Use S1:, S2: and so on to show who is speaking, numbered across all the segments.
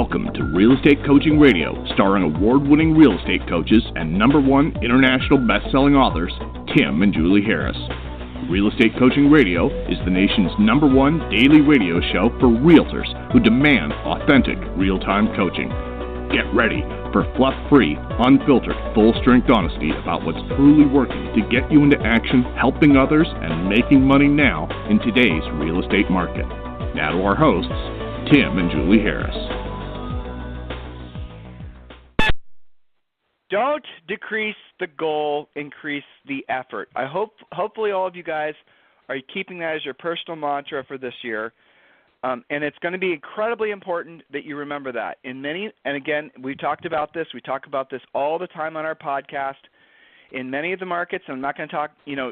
S1: Welcome to Real Estate Coaching Radio, starring award-winning real estate coaches and #1 international best-selling authors, Tim and Julie Harris. Real Estate Coaching Radio is the nation's #1 daily radio show for realtors who demand authentic, real-time coaching. Get ready for fluff-free, unfiltered, full-strength honesty about what's truly working to get you into action, helping others, and making money now in today's real estate market. Now to our hosts, Tim and Julie Harris.
S2: Don't decrease the goal, increase the effort. Hopefully all of you guys are keeping that as your personal mantra for this year. And it's going to be incredibly important that you remember that. And again, we talk about this all the time on our podcast. In many of the markets, I'm not going to talk,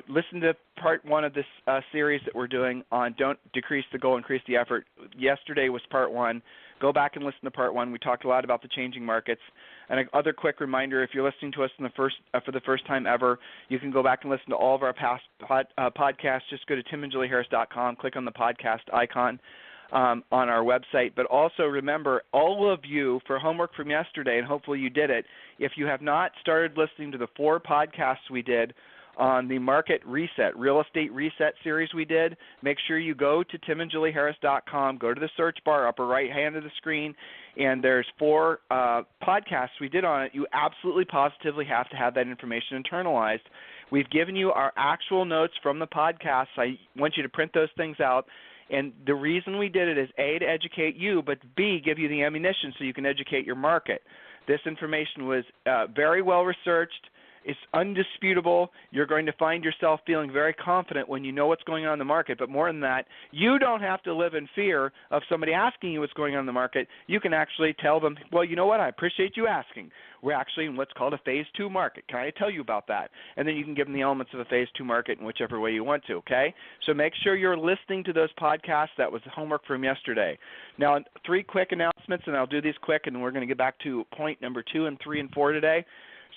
S2: listen to part 1 of this series that we're doing on don't decrease the goal, increase the effort. Yesterday was part 1. Go back and listen to part 1. We talked a lot about the changing markets. And another quick reminder, if you're listening to us for the first time ever, you can go back and listen to all of our past podcasts. Just go to timandjulieharris.com, click on the podcast icon on our website. But also remember, all of you, for homework from yesterday, and hopefully you did it, if you have not started listening to the 4 podcasts we did on the market reset, real estate reset series we did, make sure you go to timandjulieharris.com, go to the search bar, upper right hand of the screen, and there's 4 podcasts we did on it. You absolutely positively have to have that information internalized. We've given you our actual notes from the podcasts. I want you to print those things out. And the reason we did it is, A, to educate you, but B, give you the ammunition so you can educate your market. This information was very well researched. It's undisputable. You're going to find yourself feeling very confident when you know what's going on in the market. But more than that, you don't have to live in fear of somebody asking you what's going on in the market. You can actually tell them, well, you know what, I appreciate you asking. We're actually in what's called a Phase 2 market. Can I tell you about that? And then you can give them the elements of a Phase 2 market in whichever way you want to, okay? So make sure you're listening to those podcasts. That was the homework from yesterday. Now, 3 quick announcements, and I'll do these quick, and we're going to get back to point number 2 and 3 and 4 today.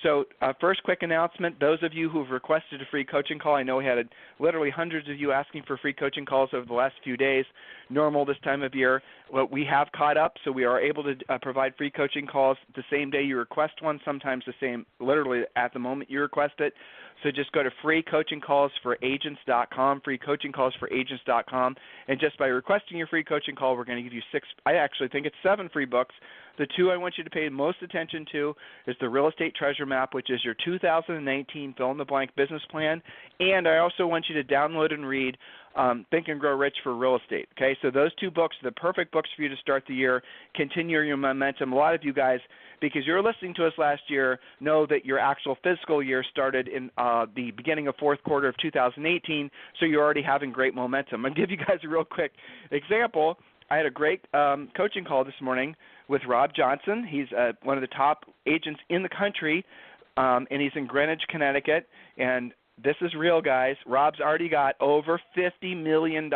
S2: So first quick announcement, those of you who have requested a free coaching call, I know we had literally hundreds of you asking for free coaching calls over the last few days, normal this time of year. Well, we have caught up, so we are able to provide free coaching calls the same day you request one, sometimes the same, literally at the moment you request it. So just go to freecoachingcallsforagents.com, freecoachingcallsforagents.com, and just by requesting your free coaching call, we're going to give you 6, I actually think it's 7 free books. The 2 I want you to pay most attention to is the Real Estate Treasure Map, which is your 2019 fill-in-the-blank business plan, and I also want you to download and read Think and Grow Rich for Real Estate. Okay, so those 2 books are the perfect books for you to start the year, continue your momentum. A lot of you guys, because you're listening to us last year, know that your actual fiscal year started in the beginning of 4th quarter of 2018, so you're already having great momentum. I'll give you guys a real quick example. I had a great coaching call this morning with Rob Johnson. He's one of the top agents in the country, and he's in Greenwich, Connecticut, and this is real, guys. Rob's already got over $50 million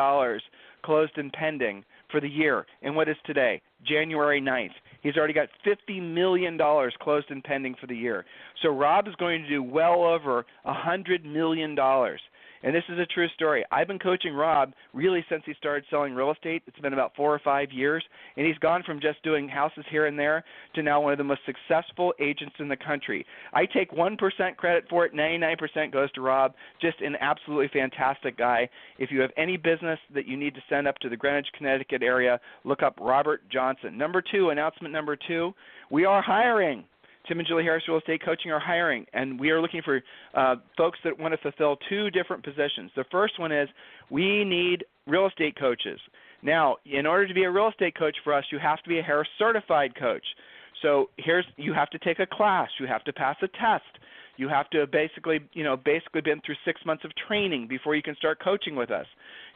S2: closed and pending for the year. And what is today? January 9th. He's already got $50 million closed and pending for the year. So Rob is going to do well over $100 million. And this is a true story. I've been coaching Rob really since he started selling real estate. It's been about 4 or 5 years, and he's gone from just doing houses here and there to now one of the most successful agents in the country. I take 1% credit for it. 99% goes to Rob. Just an absolutely fantastic guy. If you have any business that you need to send up to the Greenwich, Connecticut area, look up Robert Johnson. Announcement number 2, we are hiring. Tim and Julie Harris Real Estate Coaching are hiring, and we are looking for folks that want to fulfill 2 different positions. The first one is we need real estate coaches. Now, in order to be a real estate coach for us, you have to be a Harris certified coach. So you have to take a class. You have to pass a test. You have to basically been through 6 months of training before you can start coaching with us.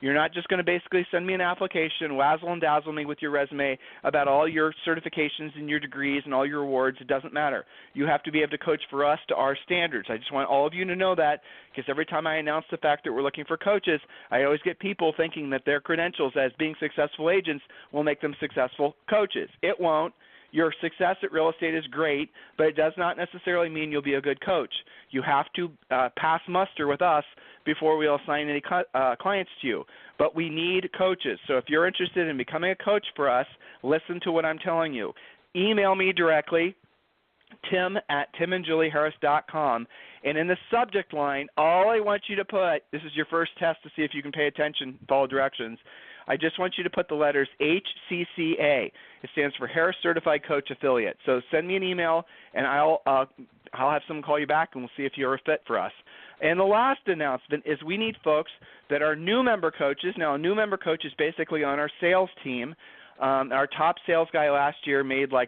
S2: You're not just going to basically send me an application, wazzle and dazzle me with your resume about all your certifications and your degrees and all your awards. It doesn't matter. You have to be able to coach for us to our standards. I just want all of you to know that, because every time I announce the fact that we're looking for coaches, I always get people thinking that their credentials as being successful agents will make them successful coaches. It won't. Your success at real estate is great, but it does not necessarily mean you'll be a good coach. You have to pass muster with us before we'll assign any clients to you. But we need coaches. So if you're interested in becoming a coach for us, listen to what I'm telling you. email me directly, tim@timandjulieharris.com, and in the subject line, all I want you to put, this is your first test to see if you can pay attention, follow directions, I just want you to put the letters HCCA. It stands for Harris Certified Coach Affiliate. So send me an email, and I'll have someone call you back, and we'll see if you're a fit for us. And the last announcement is we need folks that are new member coaches. Now, a new member coach is basically on our sales team. Our top sales guy last year made I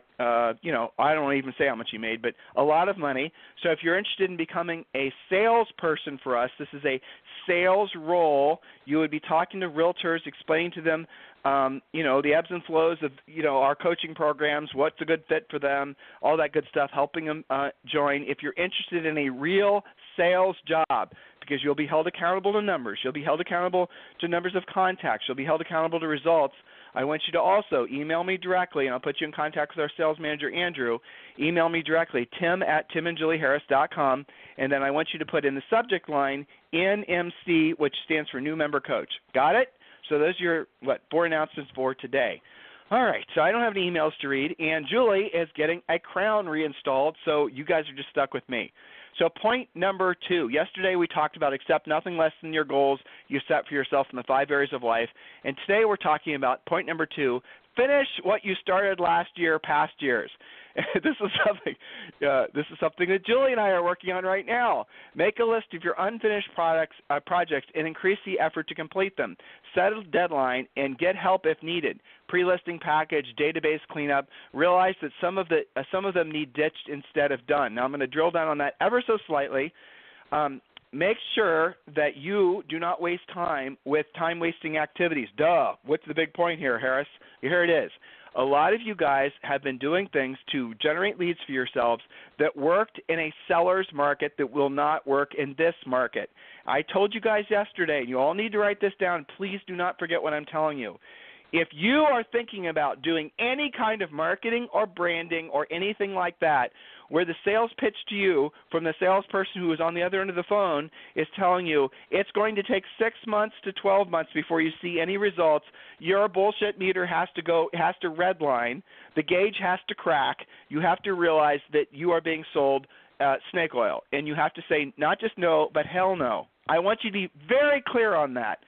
S2: don't want to even say how much he made, but a lot of money. So if you're interested in becoming a salesperson for us, this is a sales role. You would be talking to realtors, explaining to them, the ebbs and flows of, our coaching programs, what's a good fit for them, all that good stuff, helping them join. If you're interested in a real sales job, because you'll be held accountable to numbers, you'll be held accountable to numbers of contacts, you'll be held accountable to results, I want you to also email me directly, and I'll put you in contact with our sales manager, Andrew. Email me directly, tim@timandjulieharris.com, and then I want you to put in the subject line NMC, which stands for New Member Coach. Got it? So those are your, 4 announcements for today. All right, so I don't have any emails to read, and Julie is getting a crown reinstalled, so you guys are just stuck with me. So point number 2, yesterday we talked about accept nothing less than your goals you set for yourself in the 5 areas of life, and today we're talking about point number 2, finish what you started last year, past years. This is something that Julie and I are working on right now. Make a list of your unfinished projects and increase the effort to complete them. Set a deadline and get help if needed. Pre-listing package, database cleanup. Realize that some of them need ditched instead of done. Now I'm going to drill down on that ever so slightly. Make sure that you do not waste time with time-wasting activities. Duh. What's the big point here, Harris? Here it is. A lot of you guys have been doing things to generate leads for yourselves that worked in a seller's market that will not work in this market. I told you guys yesterday, and you all need to write this down. Please do not forget what I'm telling you. If you are thinking about doing any kind of marketing or branding or anything like that, where the sales pitch to you from the salesperson who is on the other end of the phone is telling you it's going to take 6 months to 12 months before you see any results, your bullshit meter has to redline, the gauge has to crack, you have to realize that you are being sold snake oil, and you have to say not just no, but hell no. I want you to be very clear on that,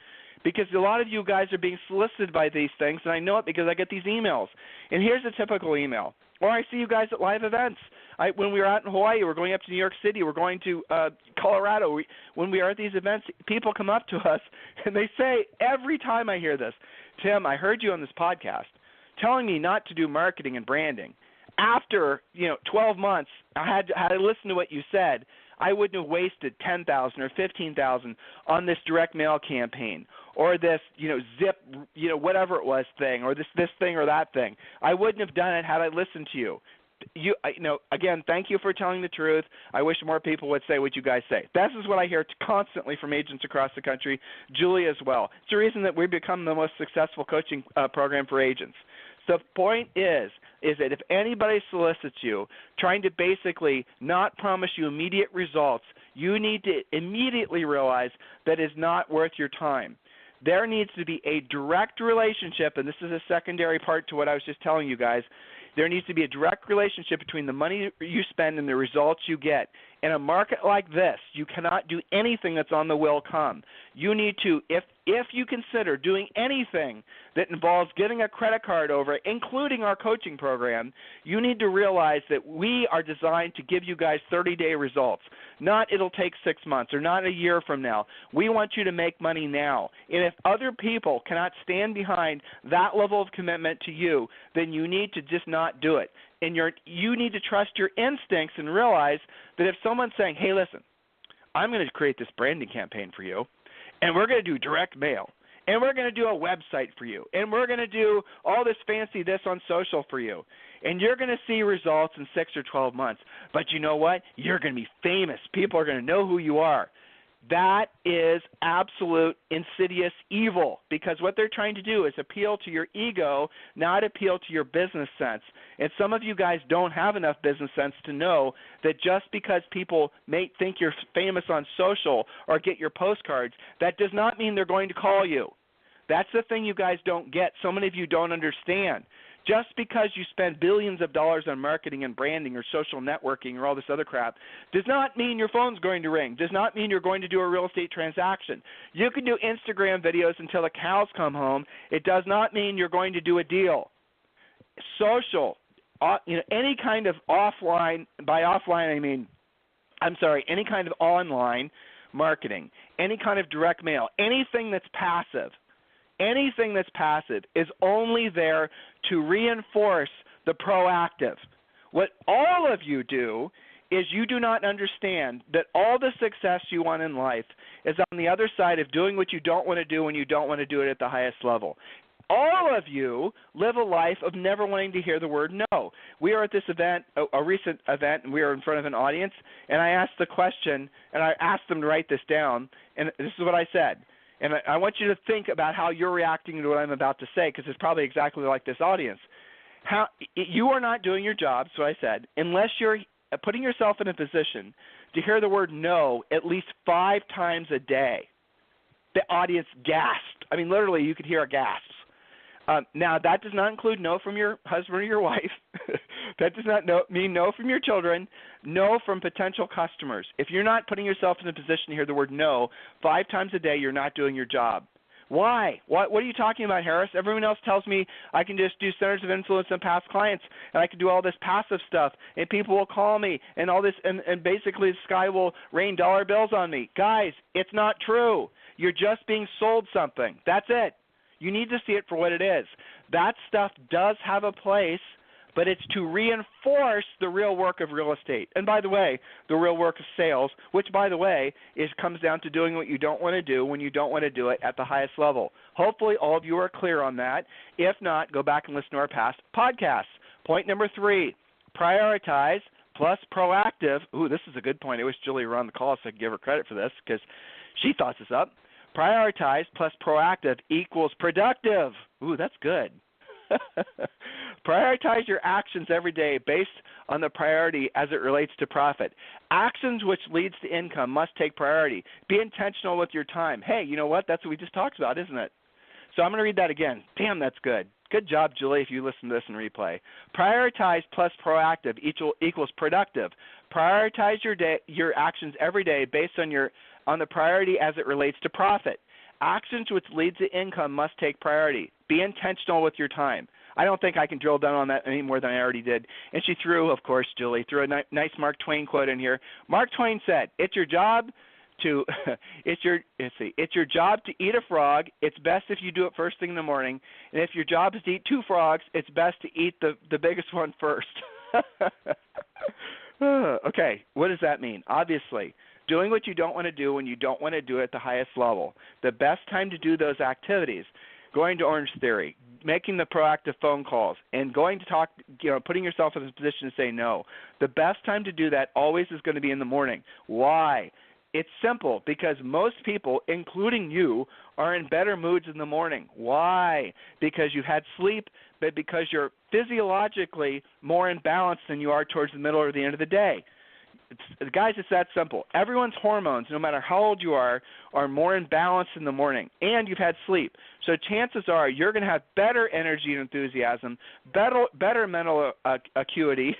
S2: because a lot of you guys are being solicited by these things, and I know it because I get these emails. And here's a typical email. Or I see you guys at live events. When we were out in Hawaii, we're going up to New York City, we're going to Colorado. When we are at these events, people come up to us, and they say, every time I hear this, Tim, I heard you on this podcast telling me not to do marketing and branding. After 12 months, I had to listen to what you said. I wouldn't have wasted $10,000 or $15,000 on this direct mail campaign or this, zip, whatever it was thing, or this thing or that thing. I wouldn't have done it had I listened to you. Again, thank you for telling the truth. I wish more people would say what you guys say. This is what I hear constantly from agents across the country, Julie as well. It's the reason that we've become the most successful coaching program for agents. The point is that if anybody solicits you trying to basically not promise you immediate results, you need to immediately realize that is not worth your time. There needs to be a direct relationship, and this is a secondary part to what I was just telling you guys. There needs to be a direct relationship between the money you spend and the results you get. In a market like this, you cannot do anything that's on the will come. You need to, if you consider doing anything that involves getting a credit card over, including our coaching program, you need to realize that we are designed to give you guys 30-day results. Not it'll take 6 months or not a year from now. We want you to make money now. And if other people cannot stand behind that level of commitment to you, then you need to just not do it. And you need to trust your instincts and realize that if someone's saying, hey, listen, I'm going to create this branding campaign for you, and we're going to do direct mail, and we're going to do a website for you, and we're going to do all this fancy this on social for you, and you're going to see results in 6 or 12 months. But you know what? You're going to be famous. People are going to know who you are. That is absolute insidious evil, because what they're trying to do is appeal to your ego, not appeal to your business sense. And some of you guys don't have enough business sense to know that just because people may think you're famous on social or get your postcards, that does not mean they're going to call you. That's the thing you guys don't get. So many of you don't understand. Just because you spend billions of dollars on marketing and branding or social networking or all this other crap does not mean your phone's going to ring, does not mean you're going to do a real estate transaction. You can do Instagram videos until the cows come home. It does not mean you're going to do a deal. Social, any kind of offline, by offline I mean, any kind of online marketing, any kind of direct mail, anything that's passive is only there to reinforce the proactive. What all of you do is you do not understand that all the success you want in life is on the other side of doing what you don't want to do when you don't want to do it at the highest level. All of you live a life of never wanting to hear the word no. We are at this event, a recent event, and we were in front of an audience, and I asked the question, and I asked them to write this down, and this is what I said. And I want you to think about how you're reacting to what I'm about to say, because it's probably exactly like this audience. You are not doing your job, so I said, unless you're putting yourself in a position to hear the word no at least 5 times a day. The audience gasped. I mean, literally, you could hear a gasp. Now, that does not include no from your husband or your wife. That does not mean no from your children, no from potential customers. If you're not putting yourself in a position to hear the word no 5 times a day, you're not doing your job. Why? What are you talking about, Harris? Everyone else tells me I can just do centers of influence and past clients, and I can do all this passive stuff, and people will call me, and all this, and basically the sky will rain dollar bills on me. Guys, it's not true. You're just being sold something. That's it. You need to see it for what it is. That stuff does have a place, but it's to reinforce the real work of real estate. And by the way, the real work of sales, which, by the way, comes down to doing what you don't want to do when you don't want to do it at the highest level. Hopefully all of you are clear on that. If not, go back and listen to our past podcasts. Point number 3, prioritize plus proactive. Ooh, this is a good point. I wish Julie were on the call so I could give her credit for this because she thought this up. Prioritize plus proactive equals productive. Ooh, that's good. Prioritize your actions every day based on the priority as it relates to profit. Actions which leads to income must take priority. Be intentional with your time. Hey, you know what? That's what we just talked about, isn't it? So I'm going to read that again. Damn, that's good. Good job, Julie, if you listen to this in replay. Prioritize plus proactive equals productive. Prioritize your actions every day based on the priority as it relates to profit. Actions which lead to income must take priority. Be intentional with your time. I don't think I can drill down on that any more than I already did. And she threw, of course, Julie, threw a nice Mark Twain quote in here. Mark Twain said, it's your job to eat a frog. It's best if you do it first thing in the morning. And if your job is to eat 2 frogs, it's best to eat the biggest one first. Okay, what does that mean? Obviously, doing what you don't want to do when you don't want to do it at the highest level. The best time to do those activities, going to Orange Theory, making the proactive phone calls, and going to talk, putting yourself in a position to say no. The best time to do that always is going to be in the morning. Why? It's simple, because most people, including you, are in better moods in the morning. Why? Because you've had sleep, but because you're physiologically more in balance than you are towards the middle or the end of the day. Guys, it's that simple. Everyone's hormones, no matter how old you are more in balance in the morning, and you've had sleep. So chances are you're going to have better energy and enthusiasm, better mental acuity,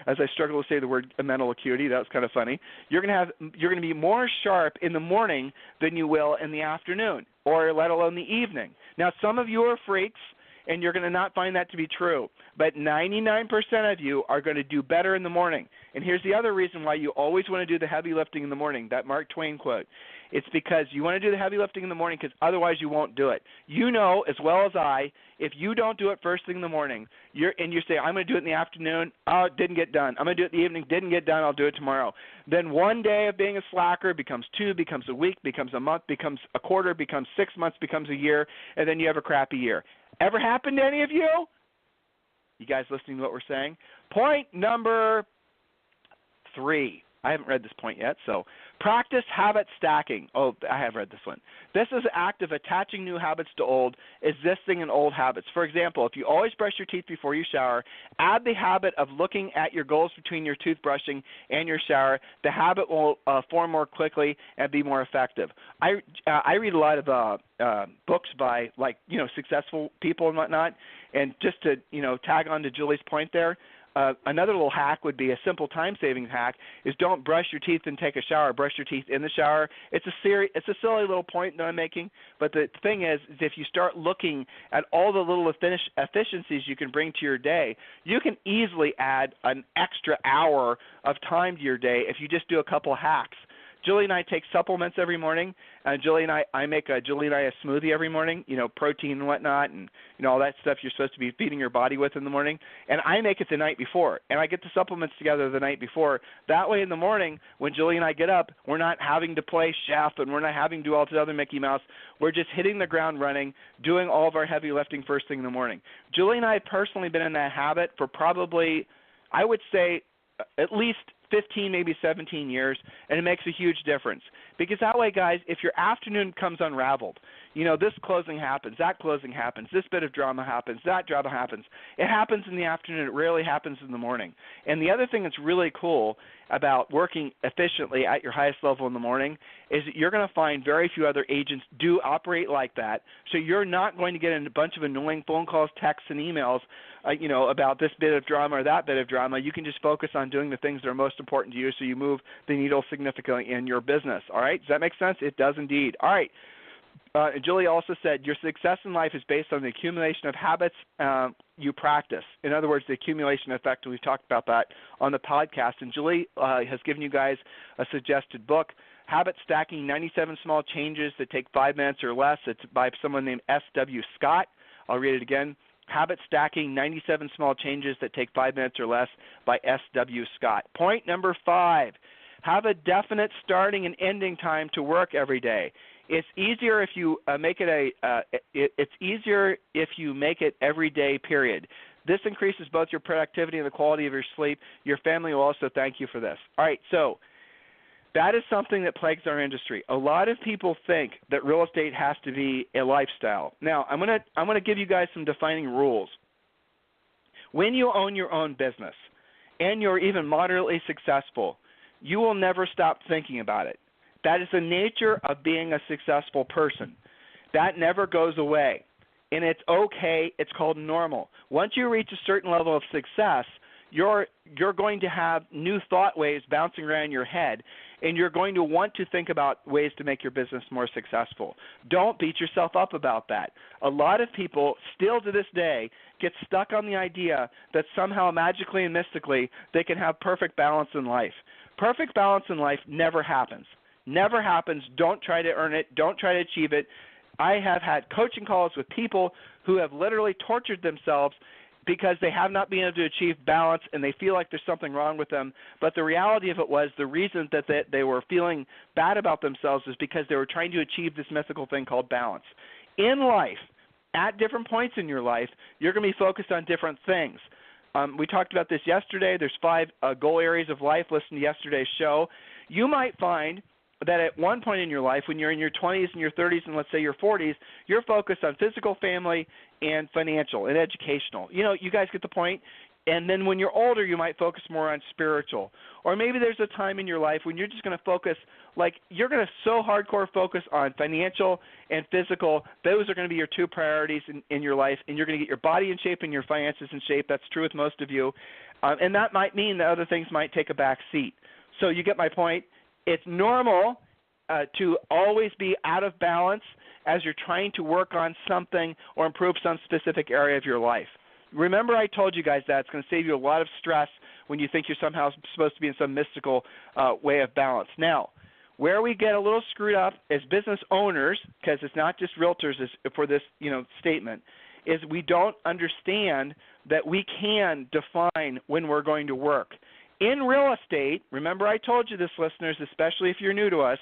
S2: as I struggle to say the word mental acuity. That was kind of funny. You're going to be more sharp in the morning than you will in the afternoon, or let alone the evening. Now, some of you are freaks, and you're going to not find that to be true. But 99% of you are going to do better in the morning. And here's the other reason why you always want to do the heavy lifting in the morning, that Mark Twain quote. It's because you want to do the heavy lifting in the morning because otherwise you won't do it. You know as well as I, if you don't do it first thing in the morning, you say, I'm going to do it in the afternoon, oh, it didn't get done. I'm going to do it in the evening, didn't get done, I'll do it tomorrow. Then one day of being a slacker becomes 2, becomes a week, becomes a month, becomes a quarter, becomes 6 months, becomes a year, and then you have a crappy year. Ever happened to any of you? You guys listening to what we're saying? Point number 3. I haven't read this point yet. So practice habit stacking. Oh, I have read this one. This is the act of attaching new habits to old, existing and old habits. For example, if you always brush your teeth before you shower, add the habit of looking at your goals between your toothbrushing and your shower. The habit will form more quickly and be more effective. I read a lot of books by successful people and whatnot, and just to tag on to Julie's point there. Another little hack would be a simple time-saving hack is don't brush your teeth and take a shower. Brush your teeth in the shower. It's a silly little point that I'm making, but the thing is if you start looking at all the little efficiencies you can bring to your day, you can easily add an extra hour of time to your day if you just do a couple of hacks. Julie and I take supplements every morning. Julie and I make a smoothie every morning, protein and whatnot, and all that stuff you're supposed to be feeding your body with in the morning. And I make it the night before, and I get the supplements together the night before. That way, in the morning when Julie and I get up, we're not having to play chef, and we're not having to do all this other Mickey Mouse. We're just hitting the ground running, doing all of our heavy lifting first thing in the morning. Julie and I have personally been in that habit for probably, I would say, at least 15, maybe 17 years, and it makes a huge difference. Because that way, guys, if your afternoon comes unraveled, this closing happens, that closing happens, this bit of drama happens, that drama happens. It happens in the afternoon. It rarely happens in the morning. And the other thing that's really cool about working efficiently at your highest level in the morning is that you're going to find very few other agents do operate like that. So you're not going to get a bunch of annoying phone calls, texts, and emails, about this bit of drama or that bit of drama. You can just focus on doing the things that are most important to you so you move the needle significantly in your business. All right? Does that make sense? It does indeed. All right. Julie also said, your success in life is based on the accumulation of habits you practice. In other words, the accumulation effect, and we've talked about that on the podcast. And Julie has given you guys a suggested book, Habit Stacking, 97 Small Changes That Take 5 Minutes or Less. It's by someone named S.W. Scott. I'll read it again. Habit Stacking, 97 Small Changes That Take 5 Minutes or Less by S.W. Scott. Point number 5, have a definite starting and ending time to work every day. It's easier if you make it it's easier if you make it every day, period. This increases both your productivity and the quality of your sleep. Your family will also thank you for this. All right, so that is something that plagues our industry. A lot of people think that real estate has to be a lifestyle. Now, I'm gonna give you guys some defining rules. When you own your own business and you're even moderately successful, you will never stop thinking about it. That is the nature of being a successful person. That never goes away. And it's okay. It's called normal. Once you reach a certain level of success, you're going to have new thought waves bouncing around your head, and you're going to want to think about ways to make your business more successful. Don't beat yourself up about that. A lot of people still to this day get stuck on the idea that somehow magically and mystically they can have perfect balance in life. Perfect balance in life never happens. Never happens. Don't try to earn it. Don't try to achieve it. I have had coaching calls with people who have literally tortured themselves because they have not been able to achieve balance and they feel like there's something wrong with them. But the reality of it was the reason that they were feeling bad about themselves is because they were trying to achieve this mythical thing called balance. In life, at different points in your life, you're going to be focused on different things. We talked about this yesterday. There's 5 goal areas of life. Listen to yesterday's show. You might find that at one point in your life, when you're in your 20s and your 30s and let's say your 40s, you're focused on physical, family, and financial and educational. You guys get the point? And then when you're older, you might focus more on spiritual. Or maybe there's a time in your life when you're just going to focus, you're going to so hardcore focus on financial and physical. Those are going to be your 2 priorities in your life, and you're going to get your body in shape and your finances in shape. That's true with most of you. And that might mean that other things might take a back seat. So you get my point? It's normal to always be out of balance as you're trying to work on something or improve some specific area of your life. Remember I told you guys that it's going to save you a lot of stress when you think you're somehow supposed to be in some mystical way of balance. Now, where we get a little screwed up as business owners, because it's not just realtors for this statement, is we don't understand that we can define when we're going to work. In real estate, remember I told you this, listeners, especially if you're new to us,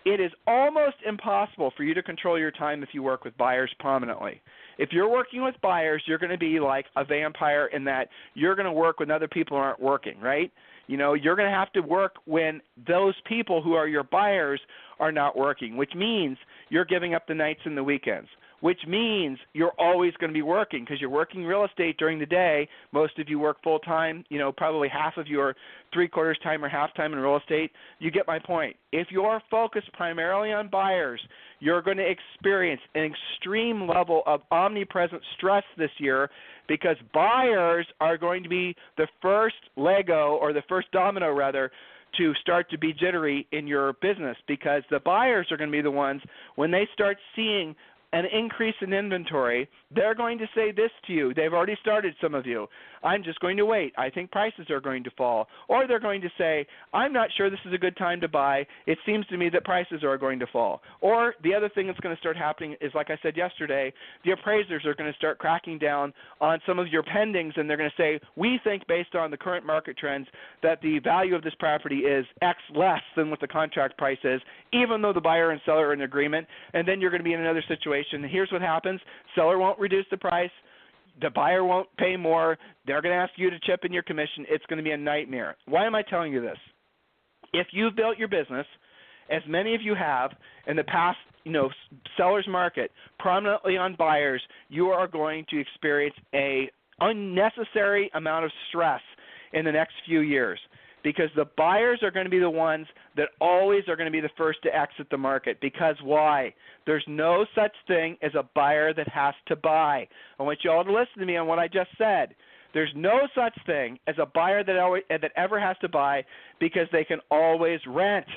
S2: it is almost impossible for you to control your time if you work with buyers prominently. If you're working with buyers, you're going to be like a vampire in that you're going to work when other people aren't working, right? You're going to have to work when those people who are your buyers are not working, which means you're giving up the nights and the weekends, which means you're always going to be working because you're working real estate during the day. Most of you work full-time. Probably half of you are three-quarters time or half-time in real estate. You get my point. If you're focused primarily on buyers, you're going to experience an extreme level of omnipresent stress this year because buyers are going to be the first Lego, or the first domino rather, to start to be jittery in your business, because the buyers are going to be the ones, when they start seeing an increase in inventory, they're going to say this to you. They've already started, some of you. I'm just going to wait. I think prices are going to fall. Or they're going to say, I'm not sure this is a good time to buy. It seems to me that prices are going to fall. Or the other thing that's going to start happening is, like I said yesterday, the appraisers are going to start cracking down on some of your pendings, and they're going to say, we think based on the current market trends that the value of this property is X less than what the contract price is, even though the buyer and seller are in agreement. And then you're going to be in another situation. Here's what happens. Seller won't reduce the price. The buyer won't pay more. They're going to ask you to chip in your commission. It's going to be a nightmare. Why am I telling you this? If you've built your business, as many of you have in the past, seller's market, prominently on buyers, you are going to experience a unnecessary amount of stress in the next few years, because the buyers are going to be the ones that always are going to be the first to exit the market. Because why? There's no such thing as a buyer that has to buy. I want you all to listen to me on what I just said. There's no such thing as a buyer that ever has to buy, because they can always rent.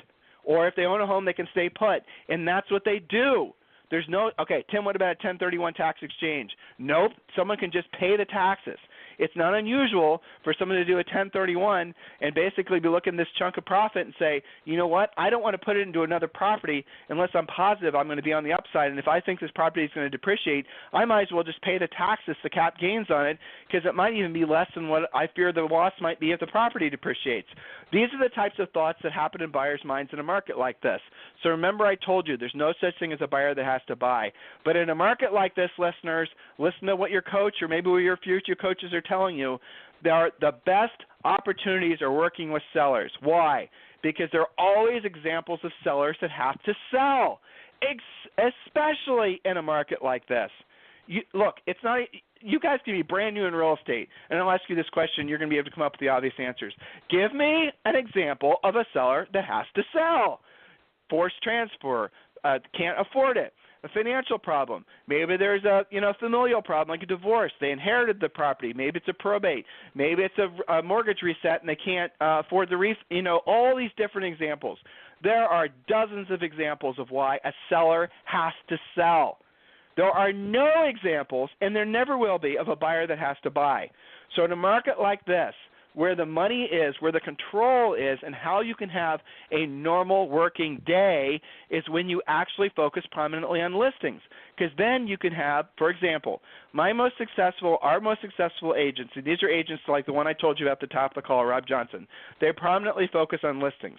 S2: Or if they own a home, they can stay put. And that's what they do. There's no, okay, Tim, what about a 1031 tax exchange? Nope, someone can just pay the taxes. It's not unusual for someone to do a 1031 and basically be looking at this chunk of profit and say, you know what, I don't want to put it into another property unless I'm positive I'm going to be on the upside. And if I think this property is going to depreciate, I might as well just pay the taxes, the cap gains on it, because it might even be less than what I fear the loss might be if the property depreciates. These are the types of thoughts that happen in buyers' minds in a market like this. So remember, I told you there's no such thing as a buyer that has to buy. But in a market like this, listeners, listen to what your coach or maybe what your future coaches are telling you. The best opportunities are working with sellers. Why? Because there are always examples of sellers that have to sell, especially in a market like this. Look, it's not. You guys can be brand new in real estate, and I'll ask you this question. You're going to be able to come up with the obvious answers. Give me an example of a seller that has to sell. Forced transfer, can't afford it. A financial problem. Maybe there's a familial problem like a divorce. They inherited the property. Maybe it's a probate. Maybe it's a mortgage reset and they can't afford the all these different examples. There are dozens of examples of why a seller has to sell. There are no examples, and there never will be, of a buyer that has to buy. So in a market like this, where the money is, where the control is, and how you can have a normal working day is when you actually focus prominently on listings. Because then you can have, for example, our most successful agents, and these are agents like the one I told you about at the top of the call, Rob Johnson, they prominently focus on listings.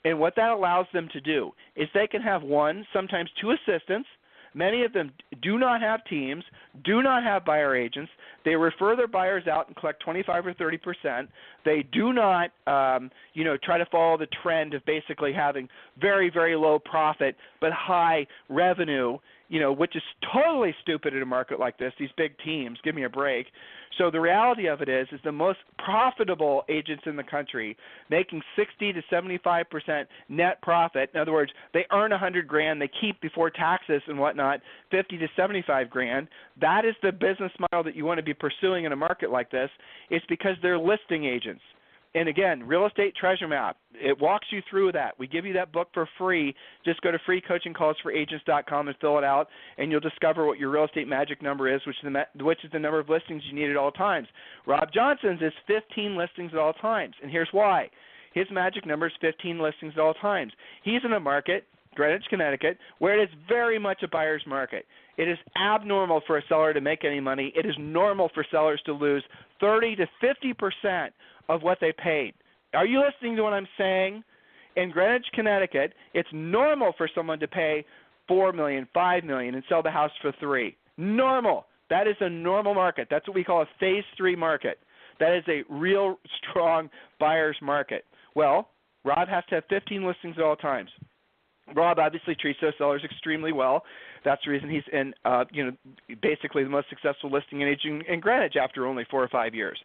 S2: And what that allows them to do is they can have one, sometimes two assistants. Many of them do not have teams, do not have buyer agents. They refer their buyers out and collect 25 or 30%. They do not, try to follow the trend of basically having very, very low profit but high revenue, which is totally stupid in a market like this. These big teams, give me a break. So the reality of it is the most profitable agents in the country making 60 to 75% net profit. In other words, they earn $100,000, they keep before taxes and whatnot 50 to 75 grand. That is the business model that you want to be pursuing in a market like this. It's because they're listing agents. And again, Real Estate Treasure Map, it walks you through that. We give you that book for free. Just go to freecoachingcallsforagents.com and fill it out, and you'll discover what your real estate magic number is, which is the number of listings you need at all times. Rob Johnson's is 15 listings at all times, and here's why. His magic number is 15 listings at all times. He's in a market, Greenwich, Connecticut, where it is very much a buyer's market. It is abnormal for a seller to make any money. It is normal for sellers to lose 30 to 50% of what they paid. Are you listening to what I'm saying? In Greenwich, Connecticut, it's normal for someone to pay $4 million, $5 million, and sell the house for $3 million. Normal. That is a normal market. That's what we call a phase 3 market. That is a real strong buyer's market. Well, Rob has to have 15 listings at all times. Rob obviously treats those sellers extremely well. That's the reason he's in, basically the most successful listing agent in Greenwich after only 4 or 5 years.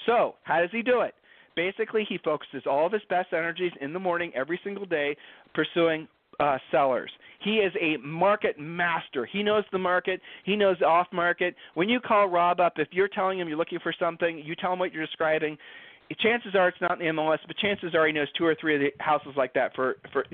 S2: So how does he do it? Basically, he focuses all of his best energies in the morning every single day pursuing sellers. He is a market master. He knows the market. He knows the off-market. When you call Rob up, if you're telling him you're looking for something, you tell him what you're describing, chances are it's not in the MLS, but chances are he knows 2 or 3 of the houses like that.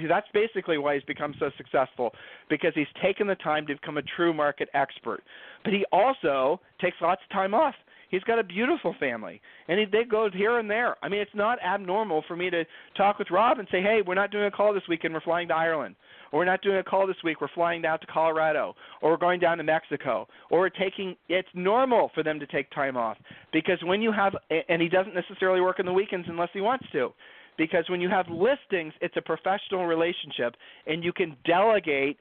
S2: That's basically why he's become so successful, because he's taken the time to become a true market expert. But he also takes lots of time off. He's got a beautiful family, and they go here and there. I mean, it's not abnormal for me to talk with Rob and say, hey, we're not doing a call this weekend, we're flying to Ireland. Or we're not doing a call this week, we're flying down to Colorado. Or we're going down to Mexico. Or it's normal for them to take time off. Because when you have, and he doesn't necessarily work on the weekends unless he wants to. Because when you have listings, it's a professional relationship, and you can delegate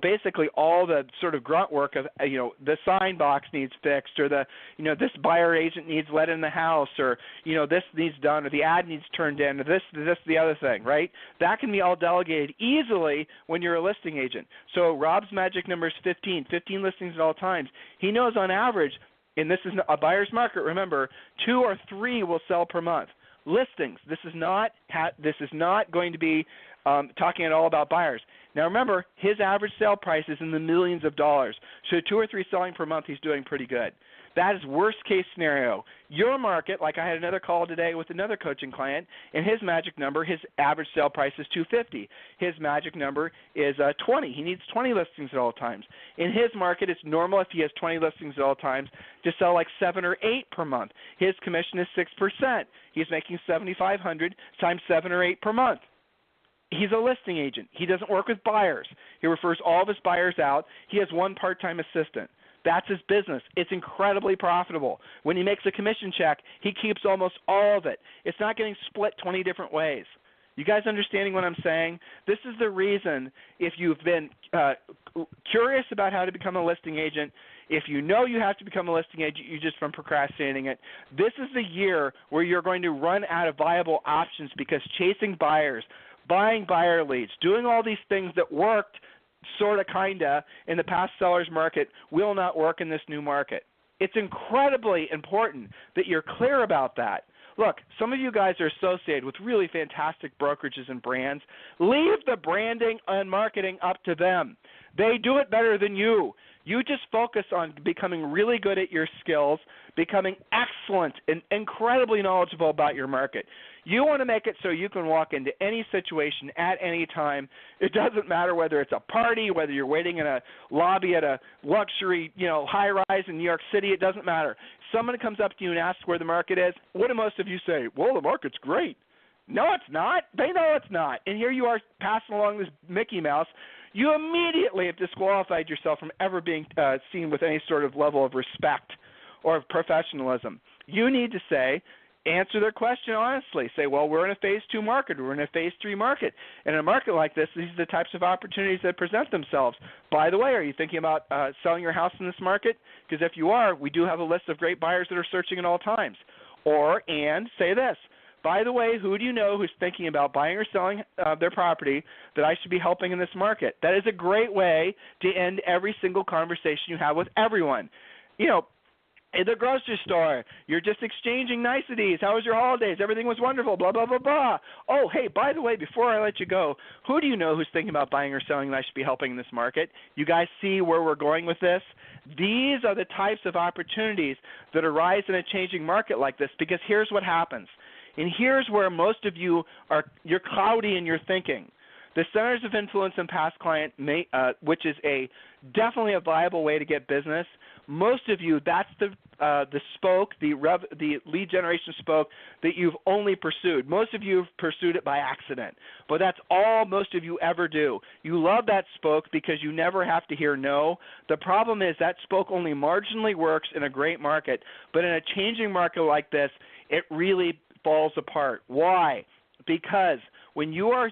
S2: basically all the sort of grunt work of, the sign box needs fixed, or this buyer agent needs let in the house, or, this needs done, or the ad needs turned in, or this, the other thing, right? That can be all delegated easily when you're a listing agent. So Rob's magic number is 15 listings at all times. He knows on average, and this is a buyer's market, remember, 2 or 3 will sell per month. Listings, this is not going to be talking at all about buyers. Now remember, his average sale price is in the millions of dollars. So 2 or 3 selling per month, he's doing pretty good. That is worst case scenario. Your market, like I had another call today with another coaching client, and his magic number, his average sale price is $250. His magic number is 20. He needs 20 listings at all times. In his market, it's normal if he has 20 listings at all times to sell like 7 or 8 per month. His commission is 6%. He's making $7,500 times 7 or 8 per month. He's a listing agent. He doesn't work with buyers. He refers all of his buyers out. He has 1 part-time assistant. That's his business. It's incredibly profitable. When he makes a commission check, he keeps almost all of it. It's not getting split 20 different ways. You guys understanding what I'm saying? This is the reason, if you've been curious about how to become a listing agent, if you know you have to become a listing agent, you've just been procrastinating it, this is the year where you're going to run out of viable options, because chasing buyers, buying buyer leads, doing all these things that worked sort of kind of in the past seller's market will not work in this new market. It's incredibly important that you're clear about that. Look, some of you guys are associated with really fantastic brokerages and brands. Leave the branding and marketing up to them. They do it better than you. You just focus on becoming really good at your skills, becoming excellent and incredibly knowledgeable about your market. You want to make it so you can walk into any situation at any time. It doesn't matter whether it's a party, whether you're waiting in a lobby at a luxury, high-rise in New York City. It doesn't matter. Someone comes up to you and asks where the market is. What do most of you say? Well, the market's great. No, it's not. They know it's not. And here you are passing along this Mickey Mouse. You immediately have disqualified yourself from ever being seen with any sort of level of respect or of professionalism. You need to answer their question honestly. Say, well, we're in a phase 2 market. We're in a phase 3 market. And in a market like this, these are the types of opportunities that present themselves. By the way, are you thinking about selling your house in this market? Because if you are, we do have a list of great buyers that are searching at all times. And say this. By the way, who do you know who's thinking about buying or selling their property that I should be helping in this market? That is a great way to end every single conversation you have with everyone. In the grocery store, you're just exchanging niceties. How was your holidays? Everything was wonderful, blah, blah, blah, blah. Oh, hey, by the way, before I let you go, who do you know who's thinking about buying or selling that I should be helping in this market? You guys see where we're going with this? These are the types of opportunities that arise in a changing market like this, because here's what happens. And here's where most of you you're cloudy in your thinking. The centers of influence and past client, which is definitely a viable way to get business. Most of you, that's the spoke, the lead generation spoke that you've only pursued. Most of you have pursued it by accident, but that's all most of you ever do. You love that spoke because you never have to hear no. The problem is that spoke only marginally works in a great market, but in a changing market like this, it really falls apart. Why? because when you are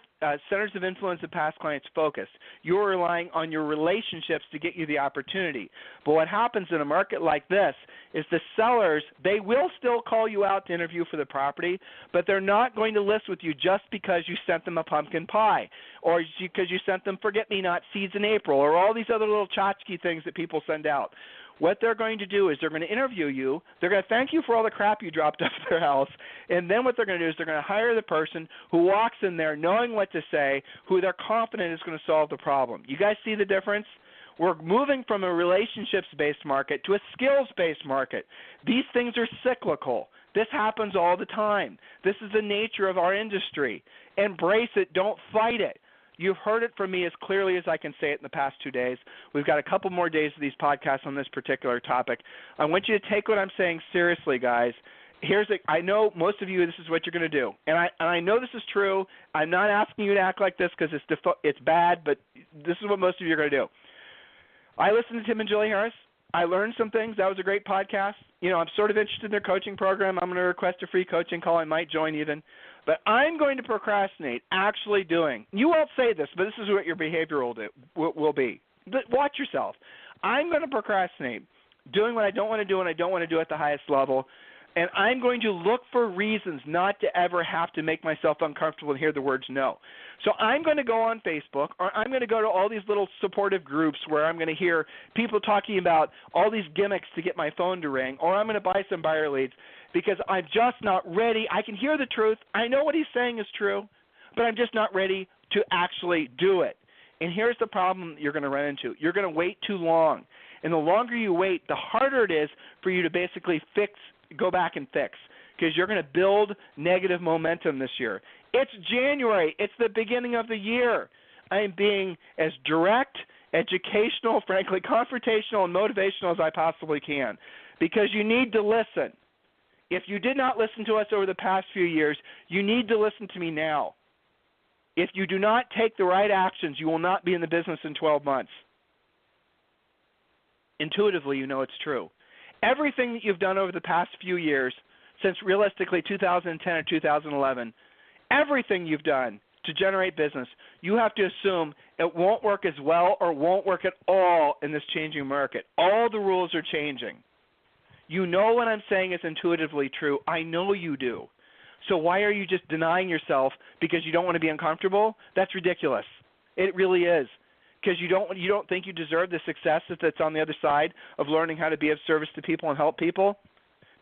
S2: centers of influence and past clients focused, you're relying on your relationships to get you the opportunity. But what happens in a market like this is the sellers, they will still call you out to interview for the property, but they're not going to list with you just because you sent them a pumpkin pie or because you sent them forget-me-not seeds in April or all these other little tchotchke things that people send out. What they're going to do is they're going to interview you. They're going to thank you for all the crap you dropped off their house. And then what they're going to do is they're going to hire the person who walks in there knowing what to say, who they're confident is going to solve the problem. You guys see the difference? We're moving from a relationships-based market to a skills-based market. These things are cyclical. This happens all the time. This is the nature of our industry. Embrace it. Don't fight it. You've heard it from me as clearly as I can say it in the past 2 days. We've got a couple more days of these podcasts on this particular topic. I want you to take what I'm saying seriously, guys. I know most of you, this is what you're going to do. And I know this is true. I'm not asking you to act like this because it's bad, but this is what most of you are going to do. I listened to Tim and Julie Harris. I learned some things. That was a great podcast. I'm sort of interested in their coaching program. I'm going to request a free coaching call. I might join even. But I'm going to procrastinate actually doing. You won't say this, but this is what your behavior will be. But watch yourself. I'm going to procrastinate doing what I don't want to do and I don't want to do at the highest level. And I'm going to look for reasons not to ever have to make myself uncomfortable and hear the words no. So I'm going to go on Facebook or I'm going to go to all these little supportive groups where I'm going to hear people talking about all these gimmicks to get my phone to ring, or I'm going to buy some buyer leads because I'm just not ready. I can hear the truth. I know what he's saying is true, but I'm just not ready to actually do it. And here's the problem you're going to run into. You're going to wait too long. And the longer you wait, the harder it is for you to basically go back and fix, because you're going to build negative momentum this year. It's January. It's the beginning of the year. I am being as direct, educational, frankly, confrontational, and motivational as I possibly can, because you need to listen. If you did not listen to us over the past few years, you need to listen to me now. If you do not take the right actions, you will not be in the business in 12 months. Intuitively, you know it's true. Everything that you've done over the past few years, since realistically 2010 or 2011, everything you've done to generate business, you have to assume it won't work as well or won't work at all in this changing market. All the rules are changing. You know what I'm saying is intuitively true. I know you do. So why are you just denying yourself because you don't want to be uncomfortable? That's ridiculous. It really is. Because you don't think you deserve the success that's on the other side of learning how to be of service to people and help people?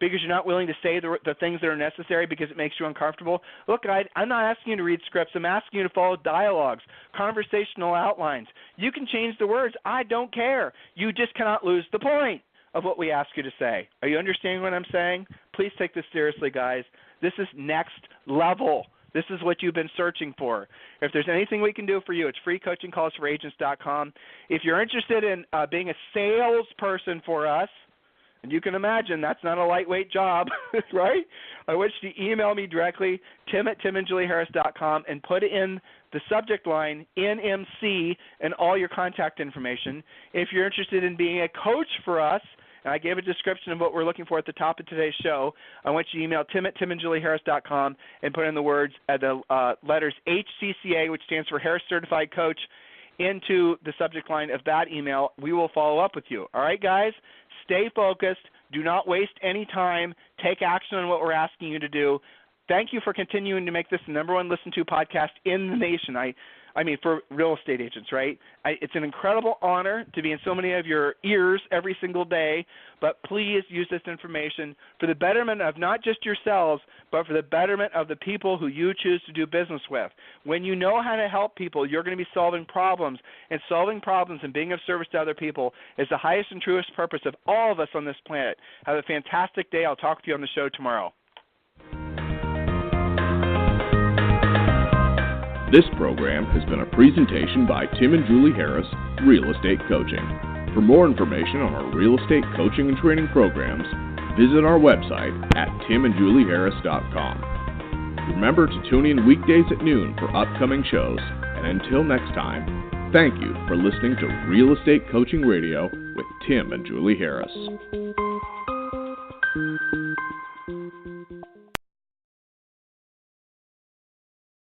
S2: Because you're not willing to say the things that are necessary because it makes you uncomfortable? Look, I'm not asking you to read scripts. I'm asking you to follow dialogues, conversational outlines. You can change the words. I don't care. You just cannot lose the point of what we ask you to say. Are you understanding what I'm saying? Please take this seriously, guys. This is next level. This is what you've been searching for. If there's anything we can do for you, it's freecoachingcallsforagents.com. If you're interested in being a salesperson for us, and you can imagine that's not a lightweight job, right? I want you to email me directly, tim@timandjulieharris.com, and put in the subject line, NMC, and all your contact information. If you're interested in being a coach for us, and I gave a description of what we're looking for at the top of today's show, I want you to email tim@timandjulieharris.com and put in the words, the letters HCCA, which stands for Harris Certified Coach, into the subject line of that email. We will follow up with you. All right, guys? Stay focused. Do not waste any time. Take action on what we're asking you to do. Thank you for continuing to make this the number one listened to podcast in the nation. I mean, for real estate agents, right? It's an incredible honor to be in so many of your ears every single day, but please use this information for the betterment of not just yourselves, but for the betterment of the people who you choose to do business with. When you know how to help people, you're going to be solving problems, and solving problems and being of service to other people is the highest and truest purpose of all of us on this planet. Have a fantastic day. I'll talk with you on the show tomorrow.
S1: This program has been a presentation by Tim and Julie Harris, Real Estate Coaching. For more information on our real estate coaching and training programs, visit our website at timandjulieharris.com. Remember to tune in weekdays at noon for upcoming shows, and until next time, thank you for listening to Real Estate Coaching Radio with Tim and Julie Harris.